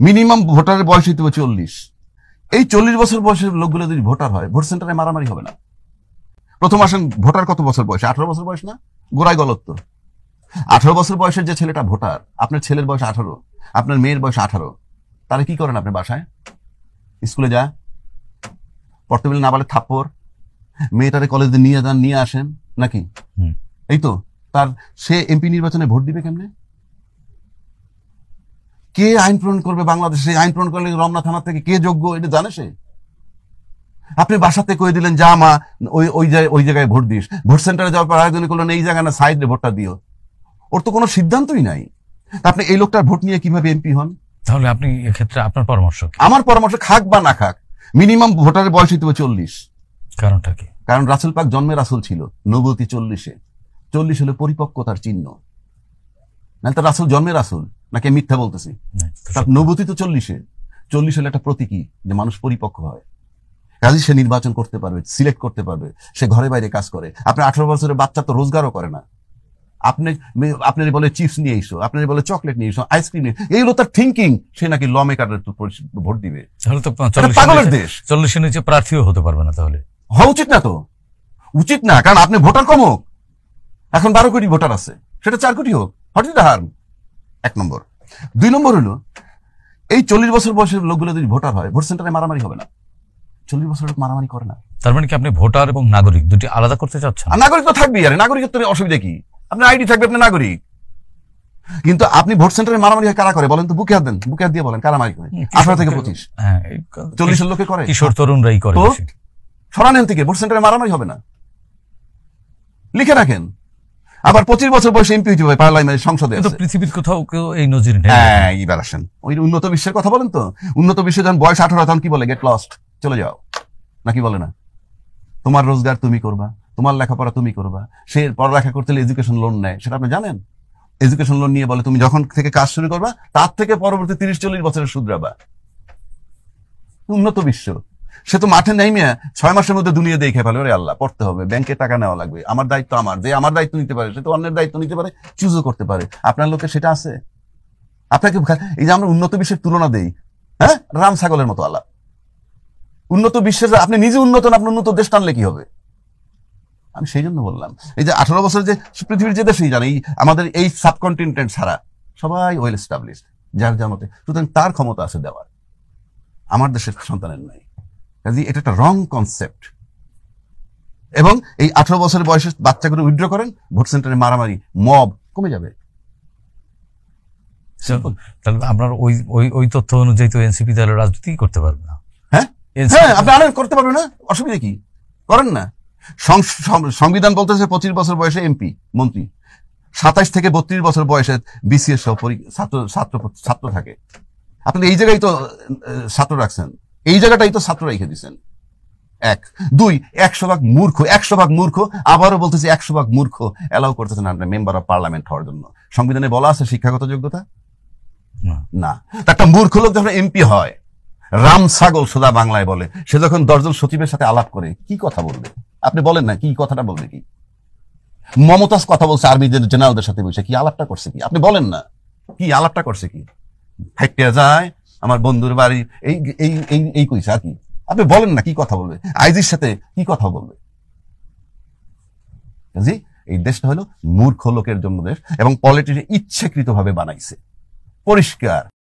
Minimum ভোটারের বয়স হইতে হবে 40। এই 40 বছর বয়সের লোকগুলো যদি ভোটার হয়, ভোট সেন্টারে মারামারি হবে না। প্রথম আসেন, ভোটার কত বছর বয়স? 18 বছর বয়স না? গোড়ায় গলত্ব। 18 বছর বয়সের যে ছেলেটা ভোটার, আপনার ছেলের বয়স 18, আপনার মেয়ের বয়স 18, তাহলে কি করেন আপনি? বাসায় স্কুলে যা পড়তে বলে না বলে থাপ্পড়, মেয়েটারে কলেজে নিয়ে যান, নিয়ে আসেন নাকি? এই তো। তার সে এমপি নির্বাচনে ভোট দিবে কেমনে? কে আইন প্রণয়ন করবে বাংলাদেশে? আইন প্রণয়ন করলে রমনা থানা থেকে কে যোগ্য, এটা জানে সে? আপনি বাসাতে কয়ে দিলেন যা মা ওই জায়গায় ভোট দিস, ভোট সেন্টারে যাওয়ার পর আয়োজন করলেন এই জায়গায় না সাইডে ভোটটা দিও। ওর তো কোনো সিদ্ধান্তই নাই। আপনি এই লোকটার ভোট নিয়ে কিভাবে এমপি হন? তাহলে আপনি এক্ষেত্রে আপনার পরামর্শ? আমার পরামর্শ, খাক বা না খাক, মিনিমাম ভোটারের বয়স হইতে হবে 40। কারণটা কি? কারণ রাসূল পাক জন্মে রাসূল ছিল, নবুয়তি 40-এ। 40 হলো পরিপক্কতার চিহ্ন। না তো রাসূল জন্মে রাসূল নাকি মিথ্যা বলতেছি? তার নবুয়তি তো 40-এ। 40 হলো একটা প্রতীকী যে মানুষ পরিপক্ক হয়, কাজে সে নির্বাচন করতে পারবে, সিলেক্ট করতে পারবে, সে ঘরে বাইরে কাজ করে। আপনি 18 বছরের বাচ্চা তো রোজগারও করে না। আপনার বলে চিপস নিয়ে এসো, আপনার বলে চকলেট নিয়ে এসো, আইসক্রিম নিয়ে, এইগুলো তার থিঙ্কিং। সে নাকি ল মেকারের ভোট দিবে। তাহলে তো পাগলের দেশ। 40-এর নিচে প্রার্থীও হতে পারবে না। তাহলে হওয়া উচিত না তো, উচিত না। কারণ আপনি ভোটার কম হোক, এখন 12 কোটি ভোটার আছে, সেটা 4 কোটি হোক, হোয়াট ইজ দ্য হার্ম? 1 নম্বর। 2 নম্বর হলো, এই 40 বছর বয়সের লোকগুলো যদি ভোটার হয়, ভোট সেন্টারে মারামারি হবে না। 40 বছর লোক মারামারি করে না। তার মানে কি আপনি ভোটার এবং নাগরিক দুটি আলাদা করতে চাচ্ছেন? নাগরিক তো থাকবেই, আরে নাগরিকত্ব অসুবিধা কি? আপনার আইডি থাকবে, আপনি নাগরিক। কিন্তু আপনি ভোট সেন্টারে মারামারি কারা করে বলেন তো? বুকে হাত দেন, বুকে হাত দিয়ে বলেন কারা মারি করে? 18 থেকে 25। 40 লোকে করে, কিশোর তরুণরাই করে। তো সরানেন থেকে ভোট সেন্টারে মারামারি হবে না, লিখে রাখেন। আবার 25 বছর বয়সে এমপি হইতে হবে, পার্লামেন্টের সংসদে আছে। পৃথিবীর কোথাও কেউ এই নজির নেই। হ্যাঁ, এইবার আসেন ওই উন্নত বিশ্বের কথা বলেন তো। উন্নত বিশ্বে যখন বয়স 18 তখন কি বলে? গেট লস্ট, চলে যাও, নাকি বলে না? তোমার রোজগার তুমি করবা, তোমার লেখাপড়া তুমি করবা। সে পড়ালেখা করতে হলে এডুকেশন লোন নেয়, সেটা আপনি জানেন? এডুকেশন লোন নিয়ে বলে তুমি যখন থেকে কাজ শুরু করবা তার থেকে পরবর্তী 30-40 বছরের শুধরাবা। উন্নত বিশ্ব। সে তো মাঠে নেমে 6 মাসের মধ্যে দুনিয়া দেখে ফেলে, ওরে আল্লাহ পড়তে হবে, ব্যাংকে টাকা নেওয়া লাগবে, আমার দায়িত্ব আমার, যে আমার দায়িত্ব নিতে পারে সে তো অন্যের দায়িত্ব নিতে পারে, চুজও করতে পারে। আপনার লোকে সেটা আছে? আপনাকে এই যে আমরা উন্নত বিশ্বের তুলনা দেই, হ্যাঁ, রাম ছাগলের মতো আল্লাহ। উন্নত বিশ্বের আপনি নিজে উন্নত না, আপনি উন্নত দেশ টানলে কি হবে? আমি সেই জন্য বললাম, এই যে 18 বছর যে পৃথিবীর যে দেশেই জানে, আমাদের এই সাবকন্টিনেন্ট ছাড়া সবাই ওয়েল এস্টাবলিশড, যার যার মতে, সুতরাং তার ক্ষমতা আছে দেওয়ার, আমার দেশের সন্তানের নাই। কাজে এটা একটা রং কনসেপ্ট। এবং এই 18 বছরের বয়সে বাচ্চাগুলো উইথড্র করেন, ভোট সেন্টারে মারামারি, মব কমে যাবে। তাহলে আপনার ওই তথ্য অনুযায়ী তো এনসিপি তাহলে রাজনীতি করতে পারবে না। হ্যাঁ, আপনি আনেন, করতে পারবেন না, অসুবিধা কি? করেন না। সংবিধান বলতেছে 25 বছর বয়সে এমপি মন্ত্রী, 27 থেকে 32 বছর বয়সে বিসিএস সহ ছাত্র থাকে। আপনি এই জায়গায় তো ছাত্র রাখছেন, এই জায়গাটাই তো ছাত্র রেখে দিচ্ছেন। 1, 2, 100 ভাগ মূর্খ, 100 ভাগ মূর্খ। আবারও বলতেছি 100 ভাগ মূর্খ এলাও করতেছেন আপনি মেম্বার অফ পার্লামেন্ট হওয়ার জন্য। সংবিধানে বলা আছে শিক্ষাগত যোগ্যতা না। একটা মূর্খ লোক যখন এমপি হয়, রাম ছাগল সোজা বাংলায় বলে, সে যখন 10 জন সচিবের সাথে আলাপ করে কি কথা বলবে? আপনি বলেন না, কি কথাটা বলবে? কি মমতাজ কথা বলছে আর্মি জেনারেলদের সাথে বসে, কি আলাপটা করছে? কি আপনি বলেন না, কি আলাপটা করছে? কি হাইটে যায় আমার বন্ধুর বাড়ি, এই কইছে আর কি? আপনি বলেন না, কি কথা বলবে? আইজির সাথে কি কথা বলবে? জি, এই দেশটা হলো মূর্খ লোকের জন্য দেশ, এবং পলিটিক্স ইচ্ছাকৃতভাবে বানাইছে, পরিষ্কার।